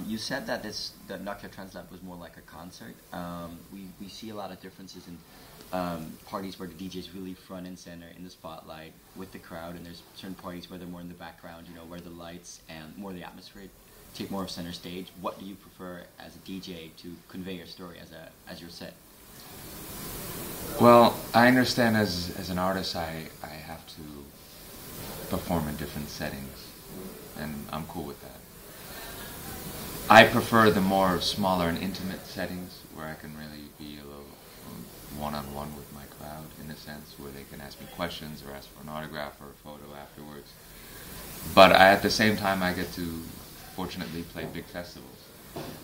You said that the Nokia Trends Lab was more like a concert. We see a lot of differences in parties where the DJ is really front and center in the spotlight with the crowd, and there's certain parties where they're more in the background, where the lights and more the atmosphere take more of center stage. What do you prefer as a DJ to convey your story as your set? Well, I understand as an artist, I have to perform in different settings, and I'm cool with that. I prefer the more smaller and intimate settings where I can really be a little one-on-one with my crowd, in a sense, where they can ask me questions or ask for an autograph or a photo afterwards. But at the same time, I get to fortunately play big festivals,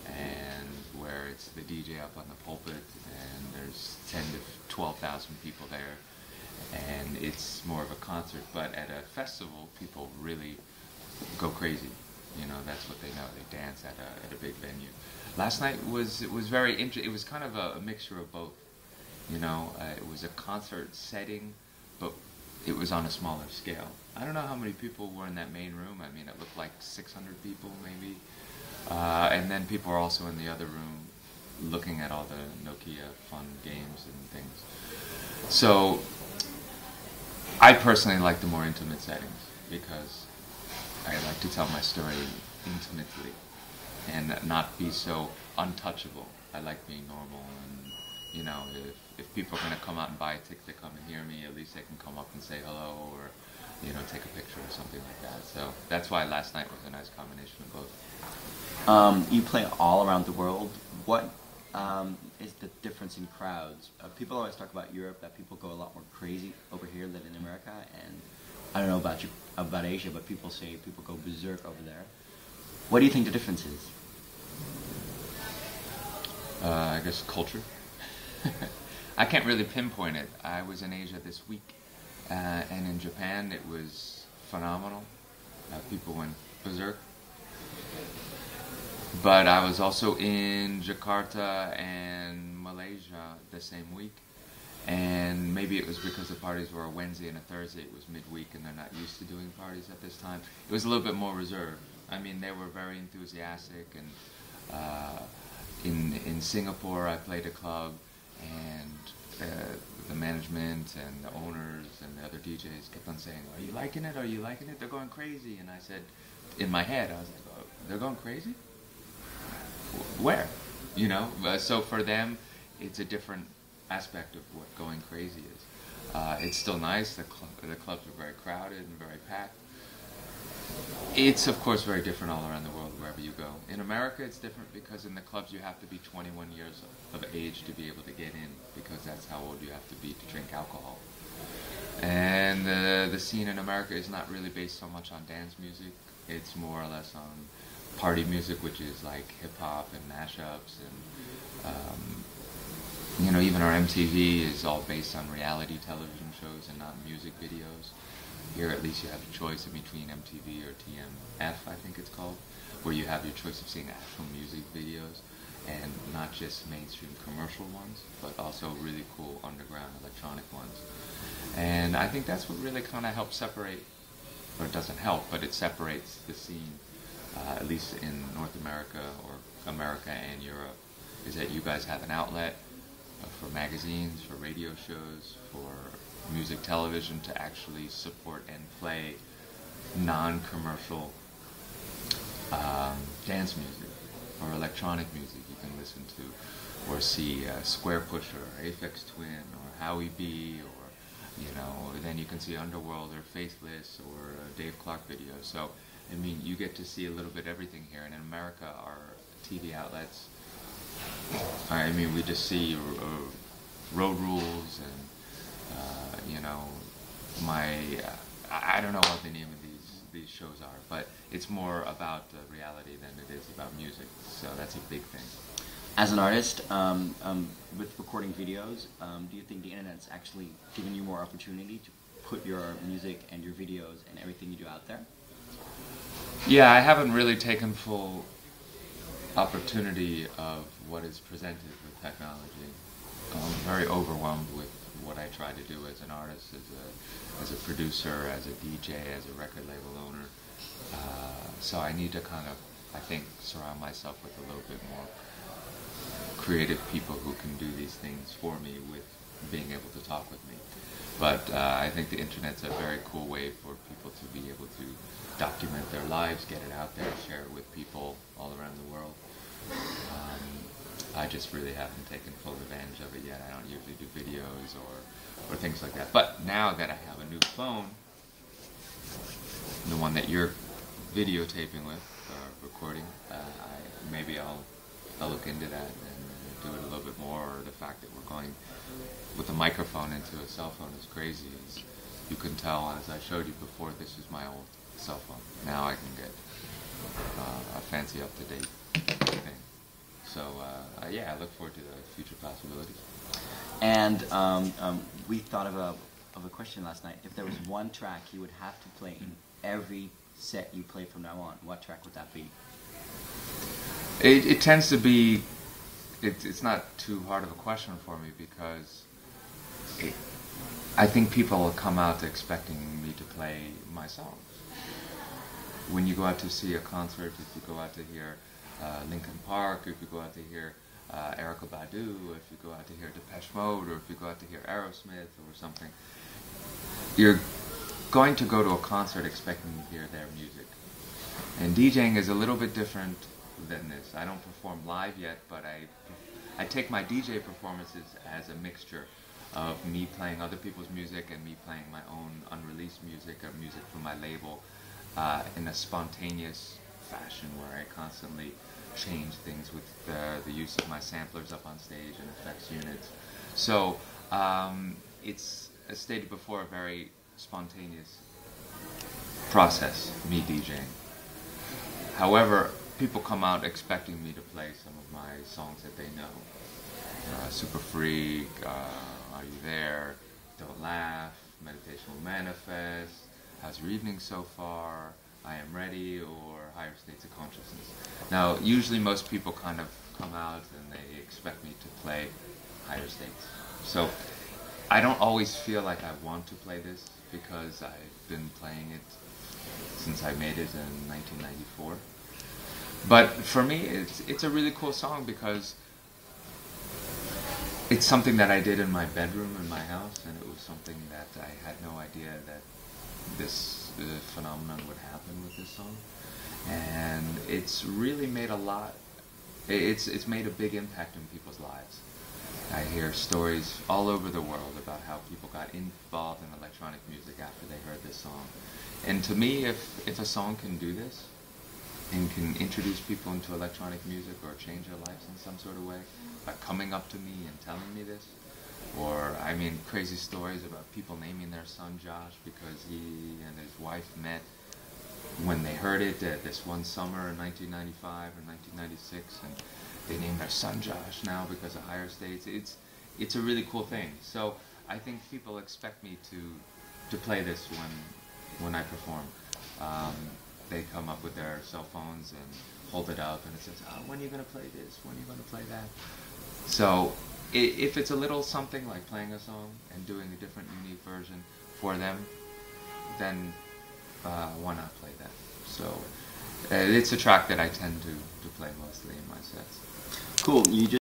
and where it's the DJ up on the pulpit and there's 10 to 12,000 people there, and it's more of a concert. But at a festival, people really go crazy. That's what they know. They dance at a big venue. Last night was very interesting. It was kind of a mixture of both. It was a concert setting, but it was on a smaller scale. I don't know how many people were in that main room. I mean, it looked like 600 people maybe. And then people are also in the other room looking at all the Nokia fun games and things. So I personally like the more intimate settings because I like to tell my story intimately and not be so untouchable. I like being normal, and if people are going to come out and buy a ticket to come and hear me, at least they can come up and say hello or take a picture or something like that. So that's why last night was a nice combination of both. You play all around the world. What is the difference in crowds? People always talk about Europe, that people go a lot more crazy over here than in America, and I don't know about Asia, but people say people go berserk over there. What do you think the difference is? I guess culture. I can't really pinpoint it. I was in Asia this week, and in Japan it was phenomenal. People went berserk. But I was also in Jakarta and Malaysia the same week. And maybe it was because the parties were a Wednesday and a Thursday. It was midweek, and they're not used to doing parties at this time. It was a little bit more reserved. I mean, they were very enthusiastic. And in Singapore, I played a club, and the management and the owners and the other DJs kept on saying, "Are you liking it? Are you liking it? They're going crazy." And I said, in my head, I was like, "Oh, they're going crazy? Where?" So for them, it's a different aspect of what going crazy is. It's still nice. The clubs are very crowded and very packed. It's of course very different all around the world wherever you go. In America, it's different because in the clubs you have to be 21 years of age to be able to get in, because that's how old you have to be to drink alcohol. And the scene in America is not really based so much on dance music. It's more or less on party music, which is like hip hop and mashups, and even our MTV is all based on reality television shows and not music videos. Here at least you have a choice in between MTV or TMF, I think it's called, where you have your choice of seeing actual music videos and not just mainstream commercial ones, but also really cool underground electronic ones. And I think that's what really kind of helps separate, or it doesn't help, but it separates the scene, at least in North America or America and Europe, is that you guys have an outlet for magazines, for radio shows, for music television to actually support and play non-commercial dance music or electronic music you can listen to or see Square Pusher or Aphex Twin or Howie B, or then you can see Underworld or Faithless or Dave Clark videos. So I mean, you get to see a little bit everything here. And in America, our TV outlets, I mean, we just see Road Rules and I don't know what the name of these shows are, but it's more about reality than it is about music. So that's a big thing. As an artist, with recording videos, do you think the internet's actually given you more opportunity to put your music and your videos and everything you do out there? Yeah, I haven't really taken full opportunity of what is presented with technology. I'm very overwhelmed with what I try to do as an artist, as a producer, as a DJ, as a record label owner. So I need to kind of I think, surround myself with a little bit more creative people who can do these things for me with being able to talk with me. But I think the internet's a very cool way for people to be able to document their lives, get it out there, share it with people all around the world. I just really haven't taken full advantage of it yet. I don't usually do videos or things like that. But now that I have a new phone, the one that you're videotaping with, recording, maybe I'll look into that and do it a little bit more. Or the fact that we're going with a microphone into a cell phone is crazy. As you can tell, as I showed you before, this is my old cell phone. Now I can get a fancy up-to-date thing. So yeah, I look forward to the future possibilities. And we thought of a question last night. If there was one track you would have to play in every set you play from now on, what track would that be? It tends to be, it's not too hard of a question for me because I think people will come out expecting me to play my songs. When you go out to see a concert, if you go out to hear Linkin Park, if you go out to hear Erykah Badu, if you go out to hear Depeche Mode, or if you go out to hear Aerosmith or something, you're going to go to a concert expecting to hear their music. And DJing is a little bit different than this. I don't perform live yet, but I take my DJ performances as a mixture of me playing other people's music and me playing my own unreleased music or music from my label in a spontaneous fashion where I constantly change things with the use of my samplers up on stage and effects units. So it's, as stated before, a very spontaneous process, me DJing. However, people come out expecting me to play some of my songs that they know. Super Freak, Are You There, Don't Laugh, Meditation Will Manifest, How's Your Evening So Far, I Am Ready, or Higher States of Consciousness. Now, usually most people kind of come out and they expect me to play Higher States. So I don't always feel like I want to play this because I've been playing it since I made it in 1994. But for me, it's a really cool song because it's something that I did in my bedroom in my house, and it was something that I had no idea that this phenomenon would happen with this song. And it's really made it's made a big impact in people's lives. I hear stories all over the world about how people got involved in electronic music after they heard this song. And to me, if a song can do this, and can introduce people into electronic music or change their lives in some sort of way by coming up to me and telling me this. Or, I mean, crazy stories about people naming their son Josh because he and his wife met when they heard it this one summer in 1995 or 1996, and they named their son Josh now because of Higher States. It's a really cool thing. So I think people expect me to play this when I perform. They come up with their cell phones and hold it up and it says, oh, when are you going to play this? When are you going to play that? So if it's a little something like playing a song and doing a different, unique version for them, then why not play that? So it's a track that I tend to play mostly in my sets. Cool. You just